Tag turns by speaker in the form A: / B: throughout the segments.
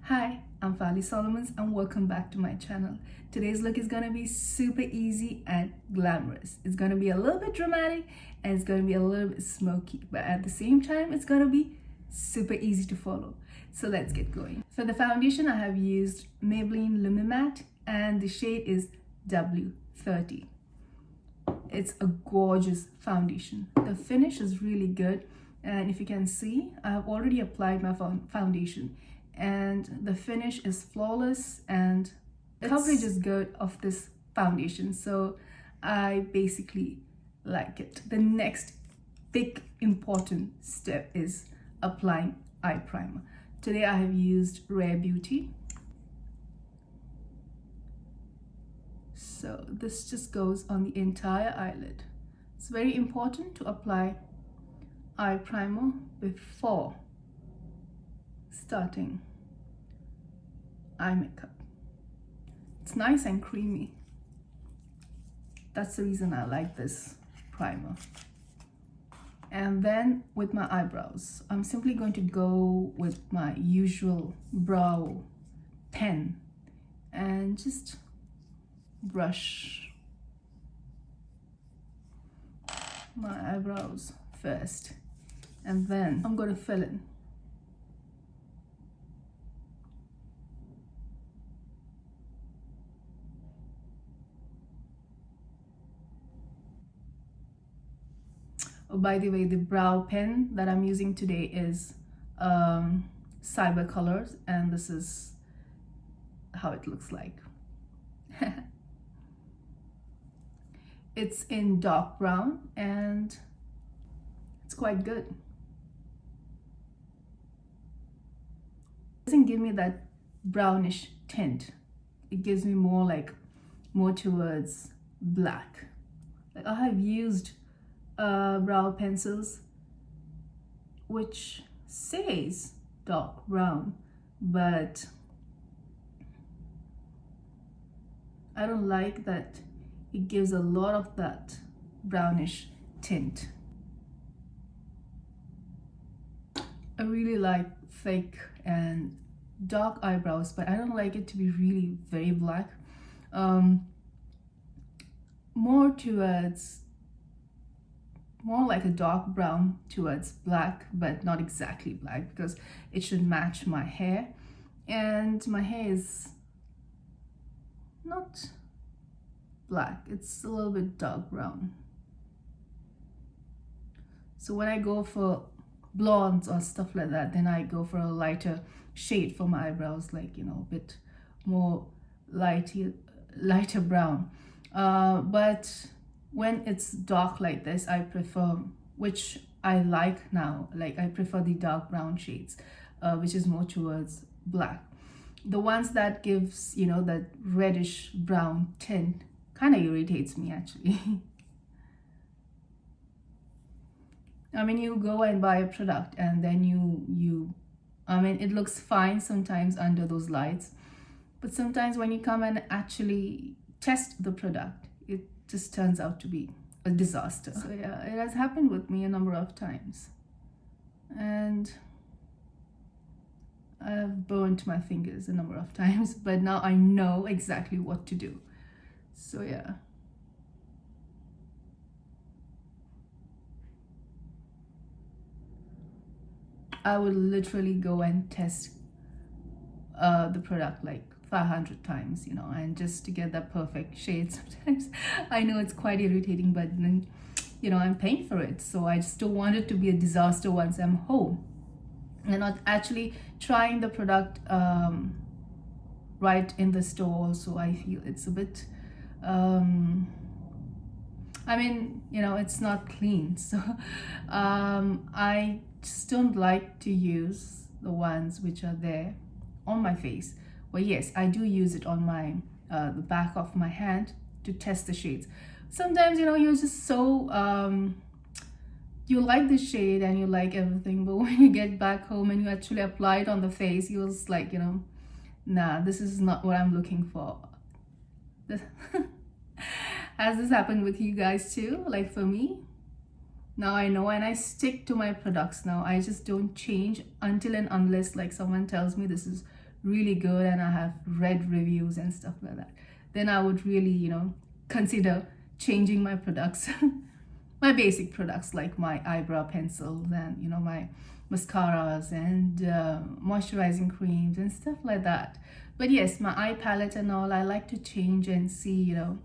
A: Hi, I'm FarlieSolomons and welcome back to my channel. Today's look is gonna be super easy and glamorous. It's gonna be a little bit dramatic and it's gonna be a little bit smoky, but at the same time, it's gonna be super easy to follow. So let's get going. For the foundation, I have used Maybelline Lumi Matte and the shade is W30. It's a gorgeous foundation. The finish is really good. And if you can see, I have already applied my foundation and the finish is flawless and the coverage is good of this foundation. So I basically like it. The next big important step is applying eye primer. Today I have used Rare Beauty. So this just goes on the entire eyelid. It's very important to apply eye primer before starting eye makeup. It's nice and creamy. That's the reason I like this primer. And then with my eyebrows, I'm simply going to go with my usual brow pen and just brush my eyebrows first, and then I'm going to fill in. Oh, by the way, the brow pen that I'm using today is Cyber Colors, and this is how it looks like. It's in dark brown and it's quite good. It doesn't give me that brownish tint. It gives me more towards black. Like I have used brow pencils which says dark brown, but I don't like that. It gives a lot of that brownish tint. I really like thick and dark eyebrows, but I don't like it to be really very black. More like a dark brown towards black, but not exactly black because it should match my hair. And my hair is not black, it's a little bit dark brown. So when I go for blondes or stuff like that, then I go for a lighter shade for my eyebrows, like, you know, a bit more lighter brown. But when it's dark like this, I prefer, which I like now, like I prefer the dark brown shades, which is more towards black. The ones that gives, you know, that reddish brown tint kind of irritates me actually. I mean, you go and buy a product and then I mean, it looks fine sometimes under those lights, but sometimes when you come and actually test the product, it just turns out to be a disaster. So yeah, it has happened with me a number of times and I've burnt my fingers a number of times, but now I know exactly what to do. So yeah. I would literally go and test the product like 500 times, you know, and just to get that perfect shade. Sometimes I know it's quite irritating, but then, you know, I'm paying for it. So I just don't want it to be a disaster once I'm home. And not actually trying the product right in the store also, I feel it's a bit I mean, you know, it's not clean. So I just don't like to use the ones which are there on my face. Well, yes, I do use it on my the back of my hand to test the shades. Sometimes, you know, you're just so you like the shade and you like everything, but when you get back home and you actually apply it on the face, you're just like, you know, nah, this is not what I'm looking for. Has this happened with you guys too? Like for me, Now I know, and I stick to my products now. I just don't change until and unless like someone tells me this is really good and I have read reviews and stuff like that, then I would really, you know, consider changing my products. My basic products like my eyebrow pencils and, you know, my mascaras and moisturizing creams and stuff like that. But yes, my eye palette and all, I like to change and see, you know,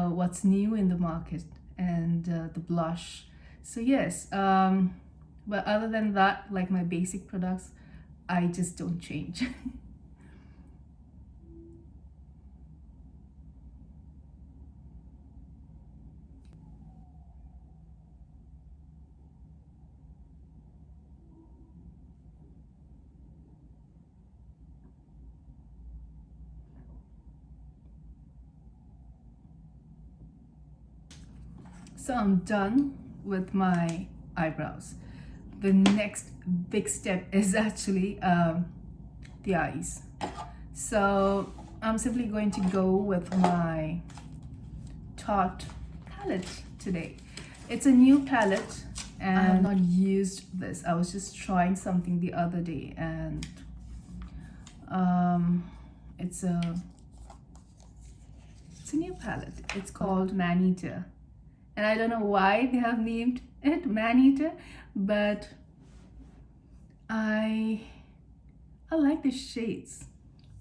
A: what's new in the market and the blush. So yes, but other than that, like my basic products, I just don't change. So I'm done with my eyebrows. The next big step is actually the eyes. So I'm simply going to go with my Tarte palette today. It's a new palette and I have not used this. I was just trying something the other day and it's a new palette. It's called Maneater. And I don't know why they have named it Maneater, but I like the shades,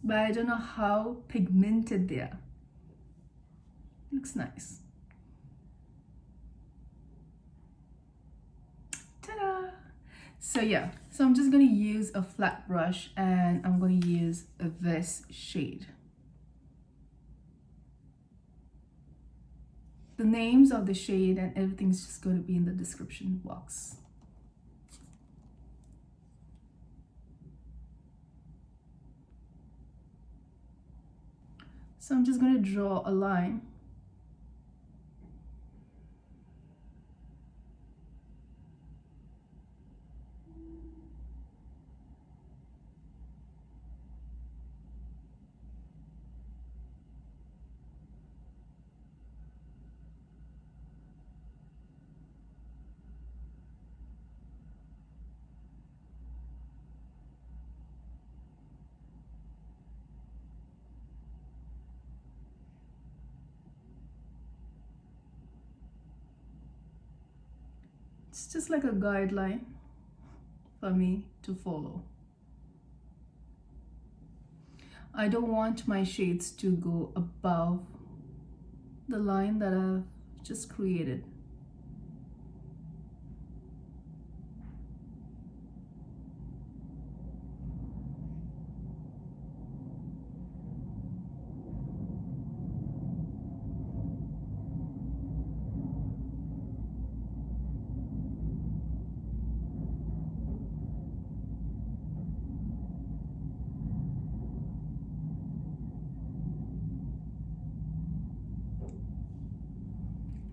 A: but I don't know how pigmented they are. Looks nice. Ta-da! So yeah, so I'm just gonna use a flat brush and I'm gonna use this shade. The names of the shade and everything's just going to be in the description box. So I'm just going to draw a line. It's just like a guideline for me to follow. I don't want my shades to go above the line that I've just created.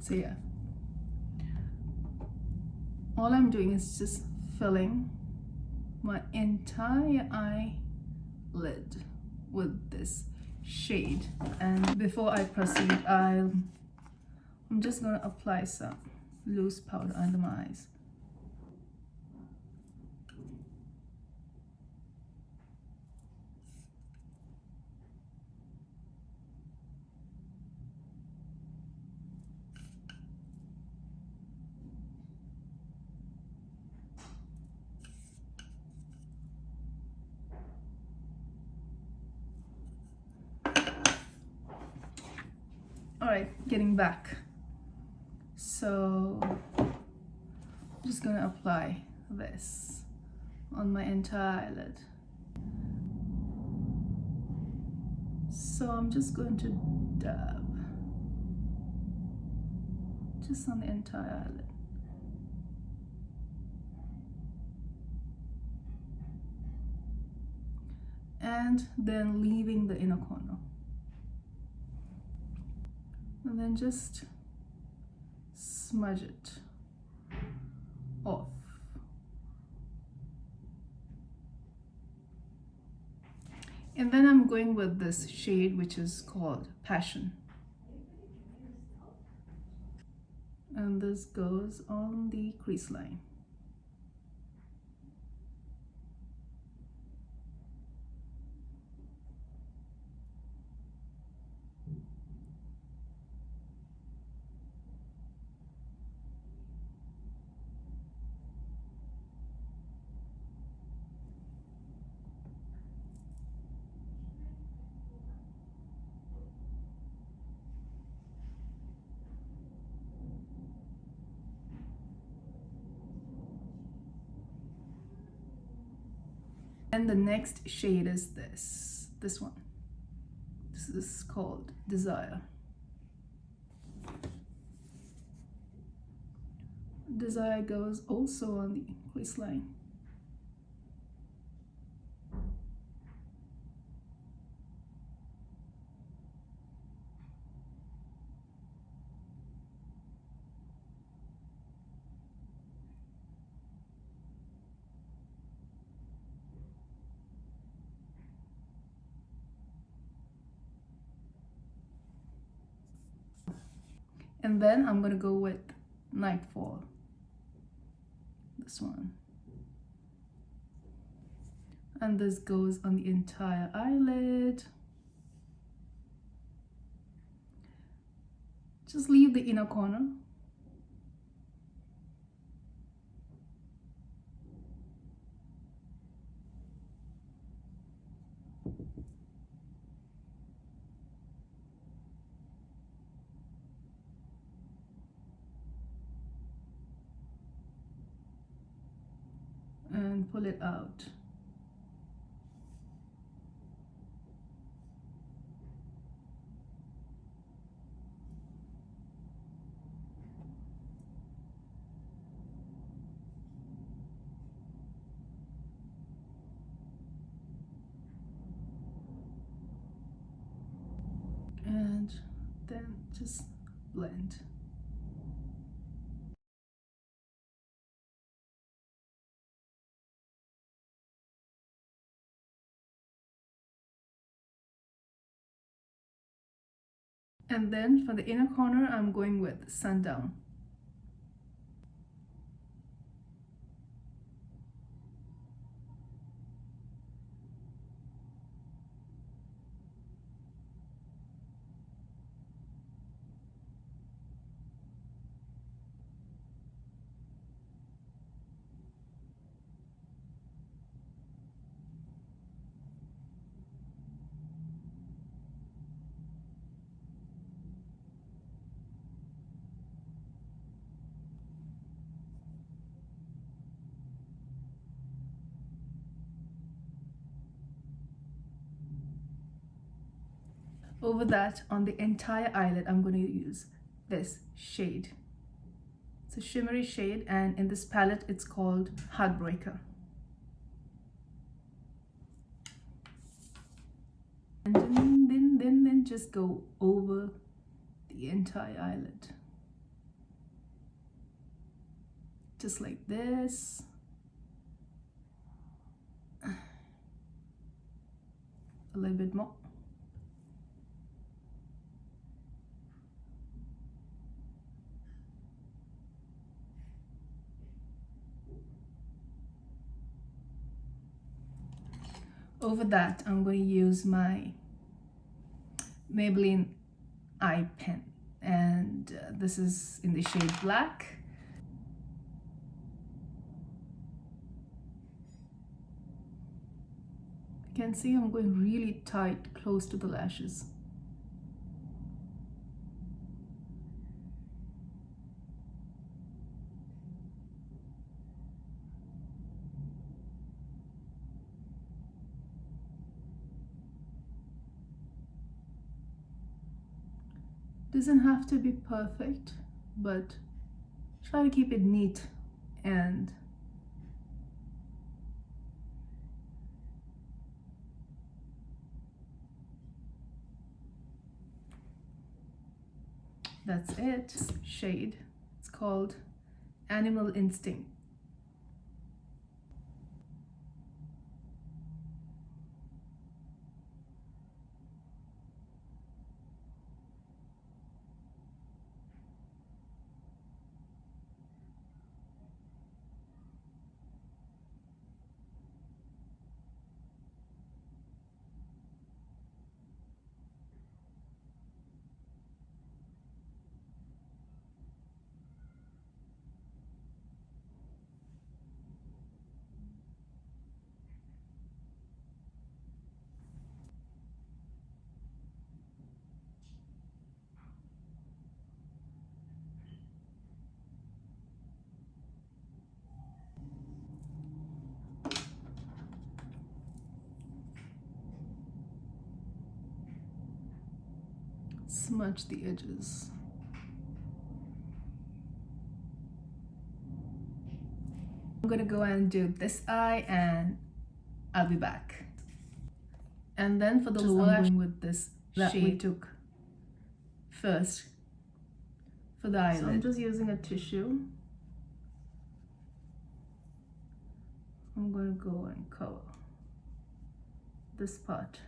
A: So yeah, all I'm doing is just filling my entire eyelid with this shade. And before I proceed, I'm just going to apply some loose powder under my eyes. Alright, getting back. So I'm just gonna apply this on my entire eyelid. So I'm just going to dab just on the entire eyelid. And then leaving the inner corner. And then just smudge it off. And then I'm going with this shade which is called Passion. And this goes on the crease line. And the next shade is this one. This is called Desire. Desire goes also on the waistline. And then I'm gonna go with Nightfall. This one. And this goes on the entire eyelid. Just leave the inner corner. And pull it out. And then just blend. And then for the inner corner, I'm going with Sundown. Over that, on the entire eyelid, I'm going to use this shade. It's a shimmery shade, and in this palette, it's called Heartbreaker. And then just go over the entire eyelid. Just like this. A little bit more. Over that, I'm going to use my Maybelline eye pen, and this is in the shade Black. You can see I'm going really tight, close to the lashes. Doesn't have to be perfect, but try to keep it neat and that's it. Shade. It's called Animal Instinct. smudge the edges. I'm gonna go and do this eye and I'll be back. And then for the lower lash, I'm going with this that we took first for the eyelid. So I'm just using a tissue. I'm going to go and cover this part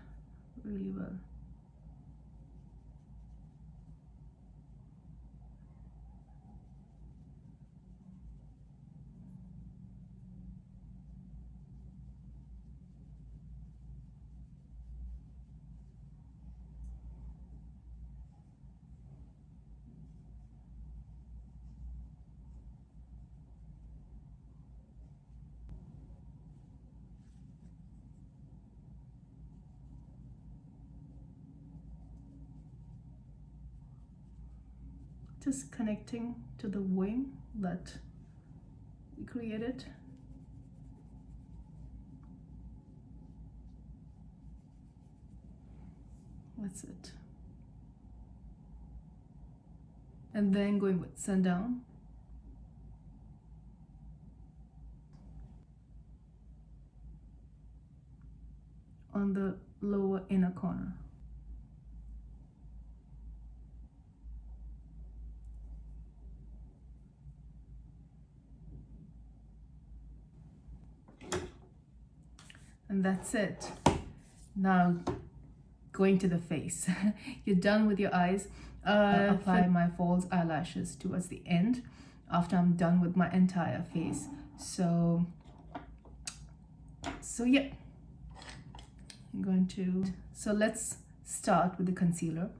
A: really well. Just connecting to the wing that we created. That's it. And then going with Sundown. On the lower inner corner. And that's it. Now going to the face. You're done with your eyes. Apply my false eyelashes towards the end after I'm done with my entire face. So yeah, I'm going to, so let's start with the concealer.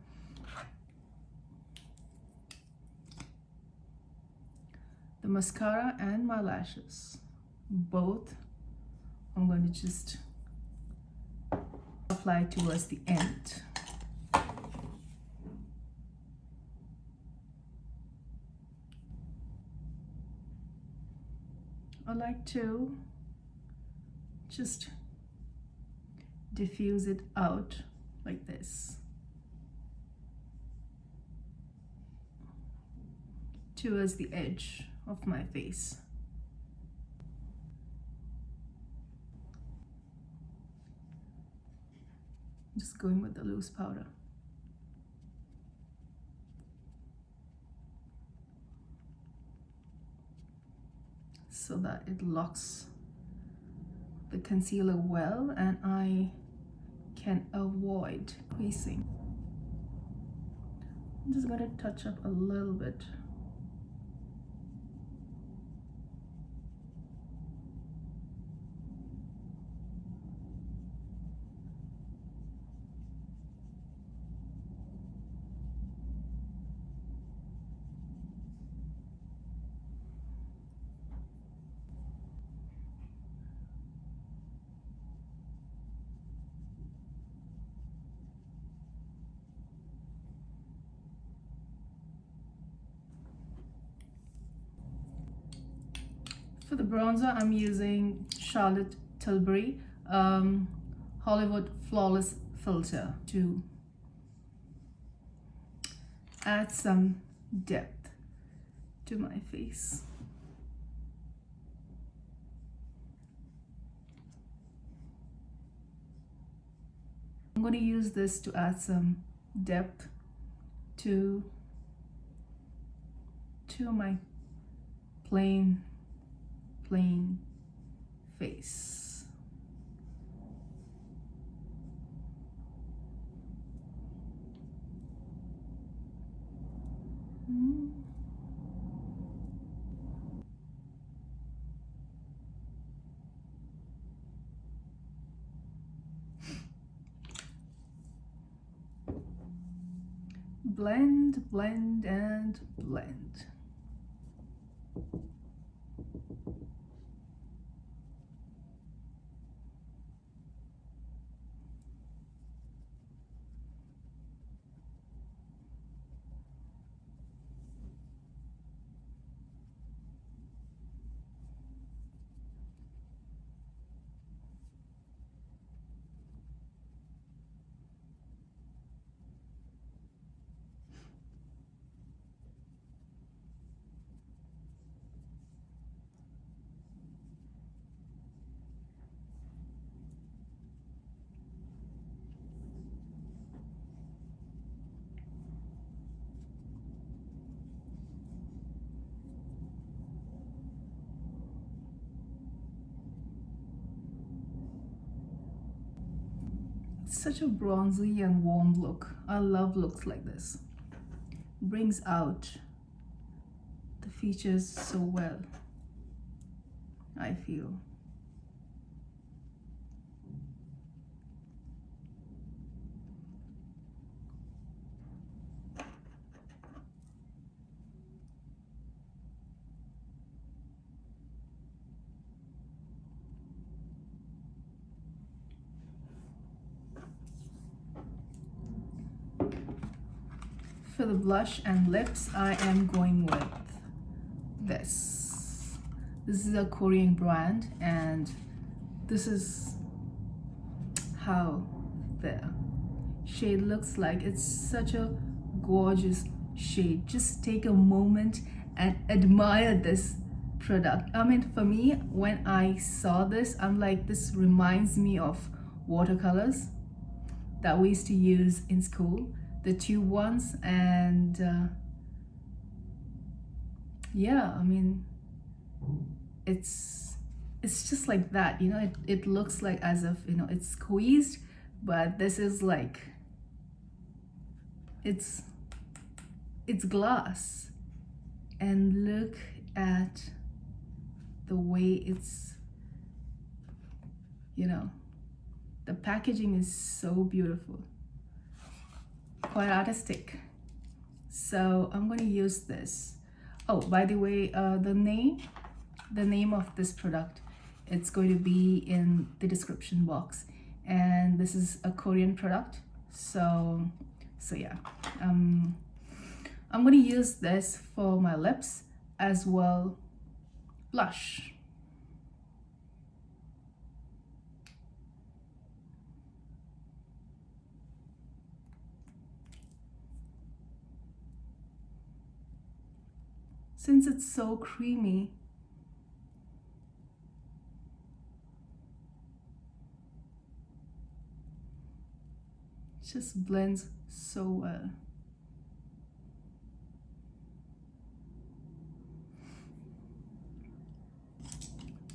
A: The mascara and my lashes, both I'm going to just apply towards the end. I like to just diffuse it out like this towards the edge of my face. Just going with the loose powder. So that it locks the concealer well and I can avoid creasing. I'm just going to touch up a little bit. For the bronzer, I'm using Charlotte Tilbury Hollywood Flawless Filter to add some depth to my face. I'm going to use this to add some depth to my plain face. Blend, blend, and blend. It's such a bronzy and warm look. I love looks like this. Brings out the features so well, I feel. For the blush and lips, I am going with this. This is a Korean brand, and this is how the shade looks like. It's such a gorgeous shade. Just take a moment and admire this product. I mean, for me, when I saw this, I'm like, this reminds me of watercolors that we used to use in school, the tube ones. And yeah, I mean, it's just like that, you know. It looks like as if, you know, it's squeezed, but this is like, it's glass. And look at the way it's, you know, the packaging is so beautiful, quite artistic. So I'm going to use this. Oh, by the way, the name of this product, it's going to be in the description box. And this is a Korean product, so yeah, I'm going to use this for my lips as well. Blush. Since it's so creamy, it just blends so well.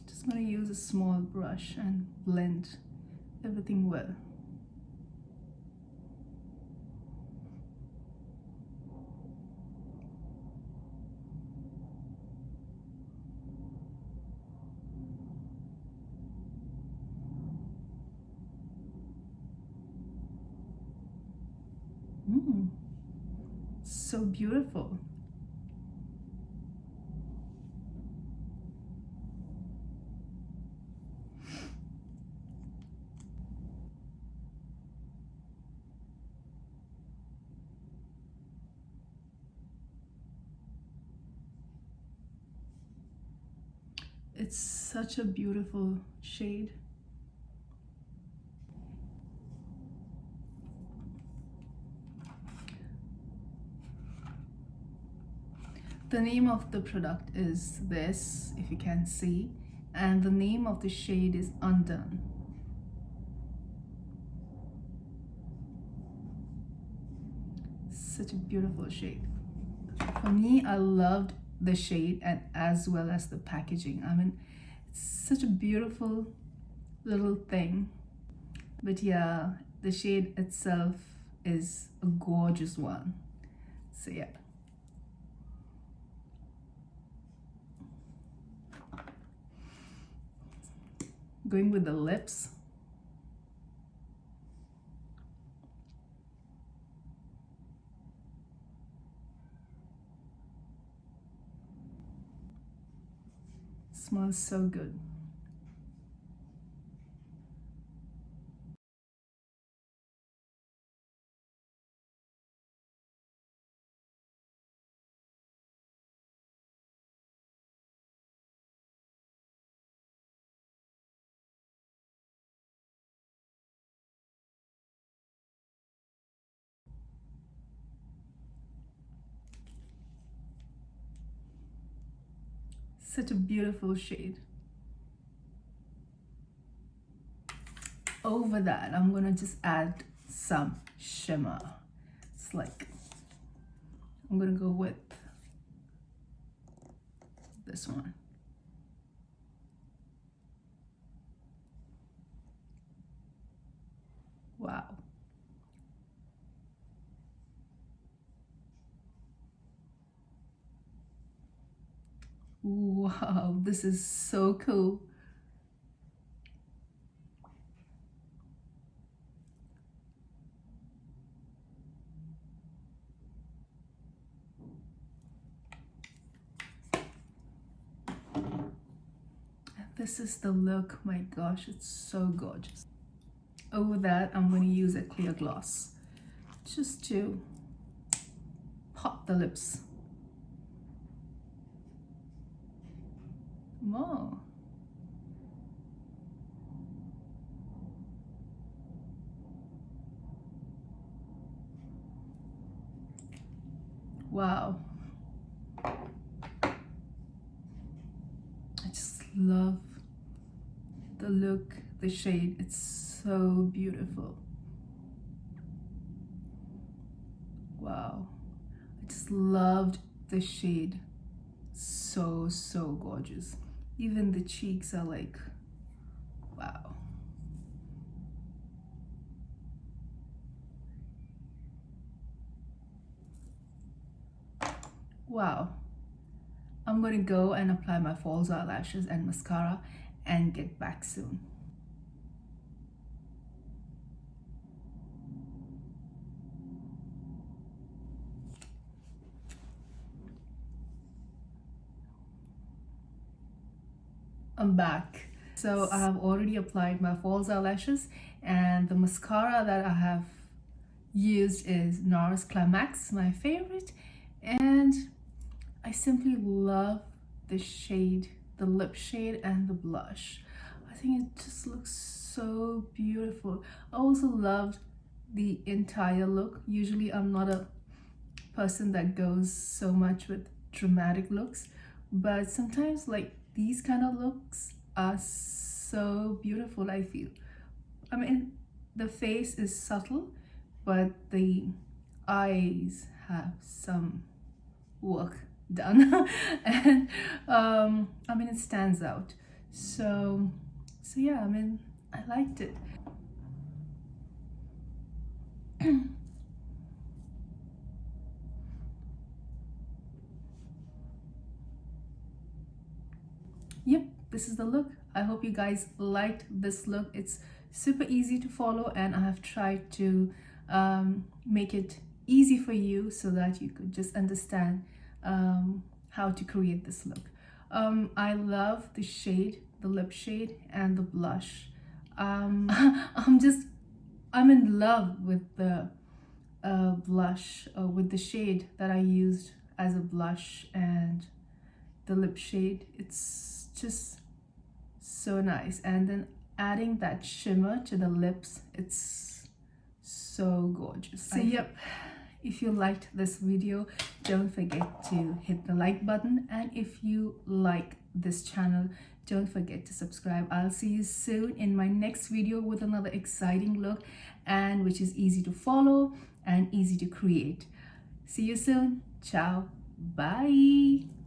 A: Just gonna use a small brush and blend everything well. So beautiful. It's such a beautiful shade. The name of the product is this, if you can see, and the name of the shade is Undone. Such a beautiful shade. For me, I loved the shade and as well as the packaging. I mean, it's such a beautiful little thing. But yeah, the shade itself is a gorgeous one. So yeah. Going with the lips. Smells so good. Such a beautiful shade. Over that, I'm gonna just add some shimmer. It's like, I'm gonna go with this one. Wow. Wow, this is so cool. This is the look. My gosh, it's so gorgeous. Over that, I'm going to use a clear gloss just to pop the lips more. Wow. I just love the look, the shade. It's so beautiful. Wow. I just loved the shade. So gorgeous. Even the cheeks are like, wow. Wow. I'm gonna go and apply my false eyelashes and mascara and get back soon. I'm back. So I have already applied my false eyelashes, and the mascara that I have used is Nars Climax, my favorite, and I simply love the shade, the lip shade and the blush. I think it just looks so beautiful. I also loved the entire look. Usually I'm not a person that goes so much with dramatic looks, but sometimes like these kind of looks are so beautiful, I feel. I mean, the face is subtle, but the eyes have some work done. And I mean, it stands out. So yeah, I mean, I liked it. Yep, this is the look. I hope you guys liked this look. It's super easy to follow, and I have tried to make it easy for you so that you could just understand how to create this look. I love the shade, the lip shade and the blush. I'm in love with the blush, with the shade that I used as a blush and the lip shade. It's just so nice, and then adding that shimmer to the lips, it's so gorgeous. So yep, if you liked this video, don't forget to hit the like button, and if you like this channel, don't forget to subscribe. I'll see you soon in my next video with another exciting look, and which is easy to follow and easy to create. See you soon. Ciao. Bye.